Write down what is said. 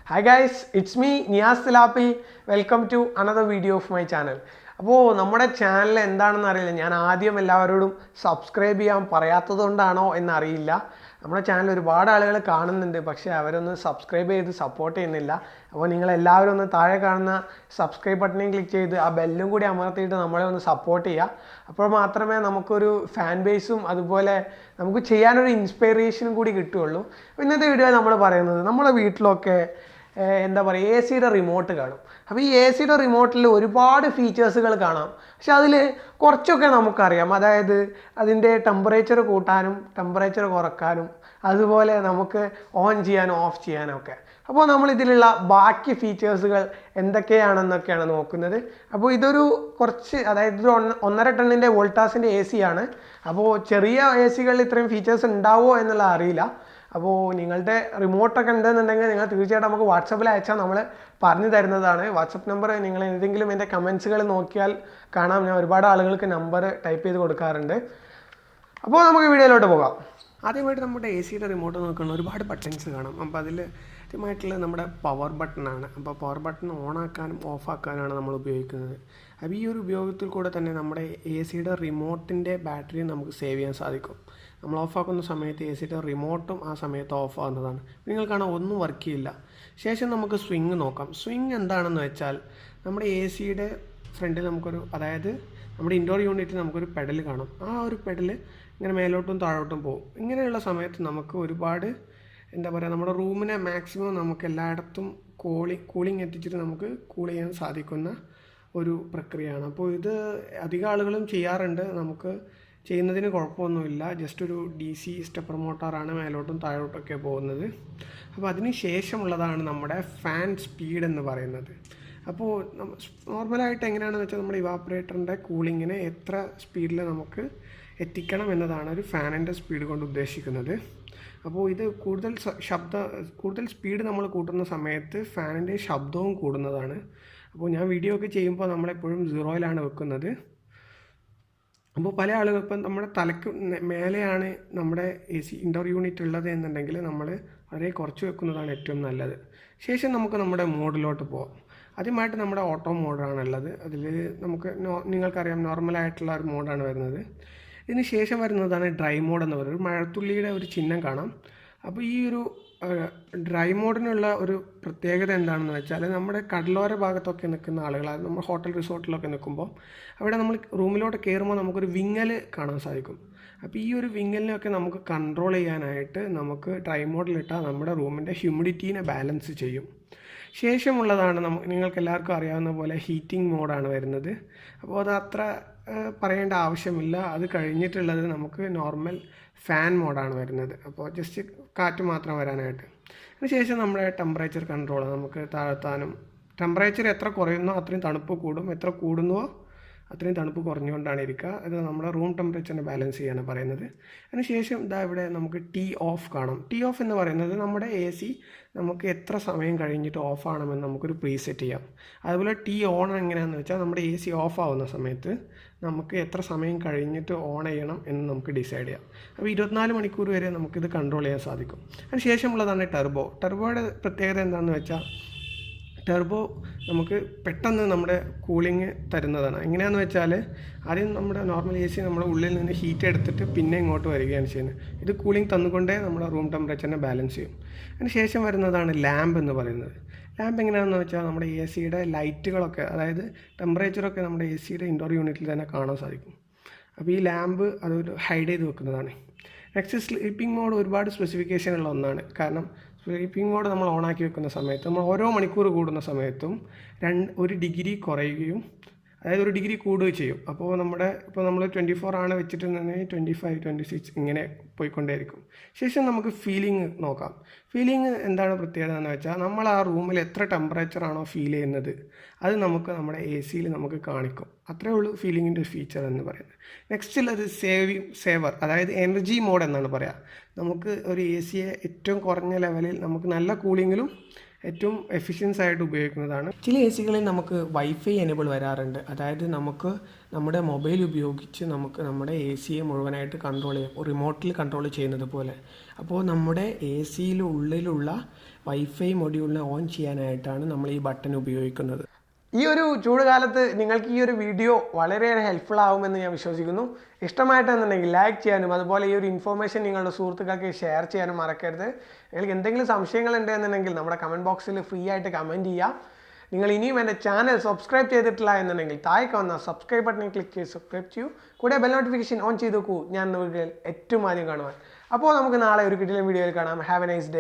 Hi guys, it's me Niyaz Thalappil. Welcome to another video of my channel. അപ്പോൾ നമ്മുടെ channel എന്താണെന്ന് അറിയില്ല. ഞാൻ ആദ്യം എല്ലാവരോടും സബ്സ്ക്രൈബ് ചെയ്യാൻ പറയാത്തതുകൊണ്ടാണോ എന്നറിയില്ല. നമ്മുടെ ചാനൽ ഒരുപാട് ആളുകൾ കാണുന്നുണ്ട്, പക്ഷേ അവരൊന്ന് സബ്സ്ക്രൈബ് ചെയ്ത് സപ്പോർട്ട് ചെയ്യുന്നില്ല. അപ്പോൾ നിങ്ങളെല്ലാവരും ഒന്ന് താഴെ കാണുന്ന സബ്സ്ക്രൈബ് ബട്ടണിൽ ക്ലിക്ക് ചെയ്ത് ആ ബെല്ലും കൂടി അമർത്തിയിട്ട് നമ്മളെ ഒന്ന് സപ്പോർട്ട് ചെയ്യുക. അപ്പോൾ മാത്രമേ നമുക്കൊരു ഫാൻ ബേസും അതുപോലെ നമുക്ക് ചെയ്യാനൊരു ഇൻസ്പിറേഷനും കൂടി കിട്ടുകയുള്ളൂ. ഇന്നത്തെ വീഡിയോയിൽ നമ്മൾ പറയുന്നത് നമ്മുടെ വീട്ടിലൊക്കെ എന്താ പറയുക, എ സിയുടെ റിമോട്ട് കാണും. അപ്പോൾ ഈ എ സിയുടെ റിമോട്ടിൽ ഒരുപാട് ഫീച്ചേഴ്സുകൾ കാണാം, പക്ഷെ അതിൽ കുറച്ചൊക്കെ നമുക്കറിയാം. അതായത് അതിൻ്റെ ടെമ്പറേച്ചർ കൂട്ടാനും ടെമ്പറേച്ചർ കുറക്കാനും അതുപോലെ നമുക്ക് ഓൺ ചെയ്യാനും ഓഫ് ചെയ്യാനും ഒക്കെ. അപ്പോൾ നമ്മളിതിലുള്ള ബാക്കി ഫീച്ചേഴ്സുകൾ എന്തൊക്കെയാണെന്നൊക്കെയാണ് നോക്കുന്നത്. അപ്പോൾ ഇതൊരു കുറച്ച്, അതായത് ഇത് 1.5 ടണ്ണിൻ്റെ വോൾട്ടാസിൻ്റെ എ സി ആണ്. അപ്പോൾ ചെറിയ എ സികളിൽ ഇത്രയും ഫീച്ചേഴ്സ് ഉണ്ടാവുമോ എന്നുള്ളത് അറിയില്ല. അപ്പോൾ നിങ്ങളുടെ റിമോട്ടൊക്കെ ഉണ്ടെന്നുണ്ടെങ്കിൽ നിങ്ങൾ തീർച്ചയായിട്ടും നമുക്ക് വാട്സപ്പിൽ അയച്ചാൽ നമ്മൾ പറഞ്ഞു തരുന്നതാണ്. വാട്സപ്പ് നമ്പർ നിങ്ങൾ ഏതെങ്കിലും എൻ്റെ കമൻസുകൾ നോക്കിയാൽ കാണാം. ഞാൻ ഒരുപാട് ആളുകൾക്ക് നമ്പർ ടൈപ്പ് ചെയ്ത് കൊടുക്കാറുണ്ട്. അപ്പോൾ നമുക്ക് വീഡിയോയിലോട്ട് പോകാം. ആദ്യമായിട്ട് നമ്മുടെ എ സിയുടെ റിമോട്ട് നോക്കുന്ന ഒരുപാട് ബട്ടൺസ് കാണാം. അപ്പോൾ അതിൽ ആദ്യമായിട്ടുള്ള നമ്മുടെ പവർ ബട്ടണാണ്. അപ്പോൾ പവർ ബട്ടൺ ഓണാക്കാനും ഓഫാക്കാനാണ് നമ്മൾ ഉപയോഗിക്കുന്നത്. അപ്പോൾ ഈ ഒരു ഉപയോഗത്തിൽ കൂടെ തന്നെ നമ്മുടെ എ സിയുടെ റിമോട്ടിൻ്റെ ബാറ്ററി നമുക്ക് സേവ് ചെയ്യാൻ സാധിക്കും. നമ്മൾ ഓഫാക്കുന്ന സമയത്ത് എ സിയുടെ റിമോട്ടും ആ സമയത്ത് ഓഫ് ആകുന്നതാണ്. നിങ്ങൾ കാണാൻ ഒന്നും വർക്ക് ചെയ്യില്ല. ശേഷം നമുക്ക് സ്വിങ് നോക്കാം. സ്വിങ് എന്താണെന്ന് വെച്ചാൽ നമ്മുടെ എ സിയുടെ ഫ്രണ്ടിൽ നമുക്കൊരു, അതായത് നമ്മുടെ ഇൻഡോർ യൂണിറ്റിൽ നമുക്കൊരു പെഡൽ കാണും. ആ ഒരു പെഡൽ ഇങ്ങനെ മേലോട്ടും താഴോട്ടും പോകും. ഇങ്ങനെയുള്ള സമയത്ത് നമുക്ക് ഒരുപാട് എന്താ പറയുക, നമ്മുടെ റൂമിനെ മാക്സിമം നമുക്ക് എല്ലായിടത്തും കൂളിംഗ് എത്തിച്ചിട്ട് നമുക്ക് കൂൾ ചെയ്യാൻ സാധിക്കുന്ന ഒരു പ്രക്രിയയാണ്. അപ്പോൾ ഇത് അധികം ആളുകളും ചെയ്യാറുണ്ട്. നമുക്ക് ചെയ്യുന്നതിന് കുഴപ്പമൊന്നുമില്ല. ജസ്റ്റ് ഒരു DC സ്റ്റെപ്പർ മോട്ടോറാണ് മേലോട്ടും താഴോട്ടൊക്കെ പോകുന്നത്. അപ്പോൾ അതിന് ശേഷമുള്ളതാണ് നമ്മുടെ ഫാൻ സ്പീഡ് എന്ന് പറയുന്നത്. അപ്പോൾ നോർമലായിട്ട് എങ്ങനെയാണെന്ന് വെച്ചാൽ നമ്മുടെ ഇവാപ്പറേറ്ററിൻ്റെ കൂളിങ്ങിനെ എത്ര സ്പീഡിൽ നമുക്ക് എത്തിക്കണം എന്നതാണ് ഒരു ഫാനിൻ്റെ സ്പീഡ് കൊണ്ട് ഉദ്ദേശിക്കുന്നത്. അപ്പോൾ ഇത് കൂടുതൽ സ്പീഡ് നമ്മൾ കൂട്ടുന്ന സമയത്ത് ഫാനിൻ്റെ ശബ്ദവും കൂടുന്നതാണ്. അപ്പോൾ ഞാൻ വീഡിയോ ഒക്കെ ചെയ്യുമ്പോൾ നമ്മളെപ്പോഴും 0-ലാണ് വെക്കുന്നത്. അപ്പോൾ പല ആളുകൾ ഇപ്പം നമ്മുടെ തലയ്ക്ക് മേലെയാണ് നമ്മുടെ എ സി ഇൻഡോർ യൂണിറ്റ് ഉള്ളത് എന്നുണ്ടെങ്കിൽ നമ്മൾ വളരെ കുറച്ച് വെക്കുന്നതാണ് ഏറ്റവും നല്ലത്. ശേഷം നമുക്ക് നമ്മുടെ മോഡിലോട്ട് പോകാം. ആദ്യമായിട്ട് നമ്മുടെ ഓട്ടോ മോഡാണുള്ളത്. അതിൽ നമുക്ക് നിങ്ങൾക്കറിയാം നോർമലായിട്ടുള്ള ഒരു മോഡാണ് വരുന്നത്. ഇതിന് ശേഷം വരുന്നതാണ് ഡ്രൈ മോഡ് എന്ന് പറയുന്നത്. ഒരു മഴത്തുള്ളിയുടെ ഒരു ചിഹ്നം കാണാം. അപ്പോൾ ഈ ഒരു ഡ്രൈ മോഡിനുള്ള ഒരു പ്രത്യേകത എന്താണെന്ന് വെച്ചാൽ നമ്മുടെ കടലോര ഭാഗത്തൊക്കെ നിൽക്കുന്ന ആളുകൾ, അത് നമ്മൾ ഹോട്ടൽ റിസോർട്ടിലൊക്കെ നിൽക്കുമ്പോൾ അവിടെ നമ്മൾ റൂമിലോട്ട് കയറുമ്പോൾ നമുക്കൊരു വിങ്ങൽ കാണാൻ സാധിക്കും. അപ്പോൾ ഈ ഒരു വിങ്ങലിനെയൊക്കെ നമുക്ക് കൺട്രോൾ ചെയ്യാനായിട്ട് നമുക്ക് ഡ്രൈ മോഡിലിട്ടാൽ നമ്മുടെ റൂമിൻ്റെ ഹ്യൂമിഡിറ്റീനെ ബാലൻസ് ചെയ്യും. ശേഷമുള്ളതാണ് നിങ്ങൾക്ക് എല്ലാവർക്കും അറിയാവുന്ന പോലെ ഹീറ്റിംഗ് മോഡാണ് വരുന്നത്. അപ്പോൾ അത് അത്ര പറയേണ്ട ആവശ്യമില്ല. അത് കഴിഞ്ഞിട്ടുള്ളത് നമുക്ക് നോർമൽ ഫാൻ മോഡാണ് വരുന്നത്. അപ്പോൾ ജസ്റ്റ് കാറ്റ് മാത്രം വരാനായിട്ട്. അതിനുശേഷം നമ്മുടെ ടെമ്പറേച്ചർ കൺട്രോൾ നമുക്ക് താഴ്ത്താനും, ടെമ്പറേച്ചർ എത്ര കുറയുന്നോ അത്രയും തണുപ്പ് കൂടും, എത്ര കൂടുന്നുവോ അത്രയും തണുപ്പ് കുറഞ്ഞുകൊണ്ടാണ് ഇരിക്കുക. അത് നമ്മുടെ റൂം ടെമ്പറേച്ചറിനെ ബാലൻസ് ചെയ്യാനാണ് പറയുന്നത്. അതിനുശേഷം ഇവിടെ നമുക്ക് ടീ ഓഫ് കാണാം. ടീ ഓഫ് എന്ന് പറയുന്നത് നമ്മുടെ എ സി നമുക്ക് എത്ര സമയം കഴിഞ്ഞിട്ട് ഓഫ് ആണെന്ന് നമുക്കൊരു പ്രീസെറ്റ് ചെയ്യാം. അതുപോലെ ടീ ഓൺ എങ്ങനെയാണെന്ന് വെച്ചാൽ നമ്മുടെ എ സി ഓഫ് ആവുന്ന സമയത്ത് നമുക്ക് എത്ര സമയം കഴിഞ്ഞിട്ട് ഓൺ ചെയ്യണം എന്ന് നമുക്ക് ഡിസൈഡ് ചെയ്യാം. അപ്പോൾ 24 മണിക്കൂർ വരെ നമുക്കിത് കൺട്രോൾ ചെയ്യാൻ സാധിക്കും. അതിനുശേഷമുള്ളതാണ് ടെർബോ. ടെർബോയുടെ പ്രത്യേകത എന്താണെന്ന് വെച്ചാൽ ടെർബോ നമുക്ക് പെട്ടെന്ന് നമ്മുടെ കൂളിംഗ് തരുന്നതാണ്. എങ്ങനെയാണെന്ന് വെച്ചാൽ ആദ്യം നമ്മുടെ നോർമൽ എ സി നമ്മുടെ ഉള്ളിൽ നിന്ന് ഹീറ്റ് എടുത്തിട്ട് പിന്നെ ഇങ്ങോട്ട് വരികയാണ് ചെയ്യുന്നത്. ഇത് കൂളിംഗ് തന്നുകൊണ്ടേ നമ്മുടെ റൂം ടെമ്പറേച്ചറിനെ ബാലൻസ് ചെയ്യും. അതിന് ശേഷം വരുന്നതാണ് ലാമ്പ് എന്ന് പറയുന്നത്. ലാമ്പ് എങ്ങനെയാണെന്ന് വെച്ചാൽ നമ്മുടെ എ സിയുടെ ലൈറ്റുകളൊക്കെ, അതായത് ടെമ്പറേച്ചറൊക്കെ നമ്മുടെ എ സിയുടെ ഇൻഡോർ യൂണിറ്റിൽ തന്നെ കാണാൻ സാധിക്കും. അപ്പോൾ ഈ ലാമ്പ് അതൊരു ഹൈഡ് ചെയ്ത് വെക്കുന്നതാണ്. നെക്സ്റ്റ് സ്ലീപ്പിംഗ് മോഡ് ഒരുപാട് സ്പെസിഫിക്കേഷനുള്ള ഒന്നാണ്. കാരണം സ്ലീപ്പിംഗ് മോഡ് നമ്മൾ ഓണാക്കി വെക്കുന്ന സമയത്ത് നമ്മൾ ഓരോ മണിക്കൂർ കൂടുന്ന സമയത്തും 1 ഡിഗ്രി കുറയുകയും, അതായത് 1 ഡിഗ്രി കൂടുകയും ചെയ്യും. അപ്പോൾ ഇപ്പോൾ നമ്മൾ 24 ആണ് വെച്ചിട്ടുണ്ടെങ്കിൽ 25, 26 ഇങ്ങനെ പോയിക്കൊണ്ടേയിരിക്കും. ശേഷം നമുക്ക് ഫീലിംഗ് നോക്കാം. ഫീലിംഗ് എന്താണ് പ്രത്യേകത എന്ന് വെച്ചാൽ നമ്മൾ ആ റൂമിൽ എത്ര ടെമ്പറേച്ചറാണോ ഫീൽ ചെയ്യുന്നത് അത് നമുക്ക് നമ്മുടെ എ സിയിൽ നമുക്ക് കാണിക്കും. അത്രേ ഉള്ളൂ ഫീലിങ്ങിൻ്റെ ഫീച്ചർ എന്ന് പറയുന്നത്. നെക്സ്റ്റ് ഉള്ളത് സേവർ, അതായത് എനർജി മോഡ് എന്നാണ് പറയുക. നമുക്ക് ഒരു എ സിയെ ഏറ്റവും കുറഞ്ഞ ലെവലിൽ നമുക്ക് നല്ല കൂളിങ്ങിലും ഏറ്റവും എഫിഷ്യൻസ് ആയിട്ട് ഉപയോഗിക്കുന്നതാണ്. ചില എ സികളിൽ നമുക്ക് വൈഫൈ എനേബിൾ വരാറുണ്ട്. അതായത് നമുക്ക് നമ്മുടെ മൊബൈൽ ഉപയോഗിച്ച് നമുക്ക് നമ്മുടെ എ സിയെ മുഴുവനായിട്ട് കൺട്രോൾ ചെയ്യാം, റിമോട്ടിൽ കൺട്രോൾ ചെയ്യുന്നത് പോലെ. അപ്പോൾ നമ്മുടെ എ സിയിലുള്ളിലുള്ള വൈഫൈ മൊഡ്യൂളിനെ ഓൺ ചെയ്യാനായിട്ടാണ് നമ്മൾ ഈ ബട്ടൺ ഉപയോഗിക്കുന്നത്. ഈ ഒരു ചൂട് കാലത്ത് നിങ്ങൾക്ക് ഈ ഒരു വീഡിയോ വളരെയേറെ ഹെൽപ്ഫുൾ ആകുമെന്ന് ഞാൻ വിശ്വസിക്കുന്നു. ഇഷ്ടമായിട്ടെന്നുണ്ടെങ്കിൽ ലൈക്ക് ചെയ്യാനും അതുപോലെ ഈ ഒരു ഇൻഫോർമേഷൻ നിങ്ങളുടെ സുഹൃത്തുക്കൾക്ക് ഷെയർ ചെയ്യാനും മറക്കരുത്. നിങ്ങൾക്ക് എന്തെങ്കിലും സംശയങ്ങൾ ഉണ്ടെന്നുണ്ടെങ്കിൽ നമ്മുടെ കമൻറ്റ് ബോക്സിൽ ഫ്രീ ആയിട്ട് കമൻറ്റ് ചെയ്യാം. നിങ്ങൾ ഇനിയും എൻ്റെ ചാനൽ സബ്സ്ക്രൈബ് ചെയ്തിട്ടില്ല എന്നുണ്ടെങ്കിൽ താഴേക്ക് വന്ന സബ്സ്ക്രൈബ് ബട്ടണിൽ ക്ലിക്ക് ചെയ്ത് സബ്സ്ക്രൈബ് ചെയ്യൂ. കൂടെ ബെൽ നോട്ടിഫിക്കേഷൻ ഓൺ ചെയ്ത് നോക്കൂ ഞാൻ വീഡിയോയിൽ ഏറ്റവും ആദ്യം കാണുവാൻ. അപ്പോൾ നമുക്ക് നാളെ ഒരു കിടിലൻ വീഡിയോയിൽ കാണാം. Have A nice day.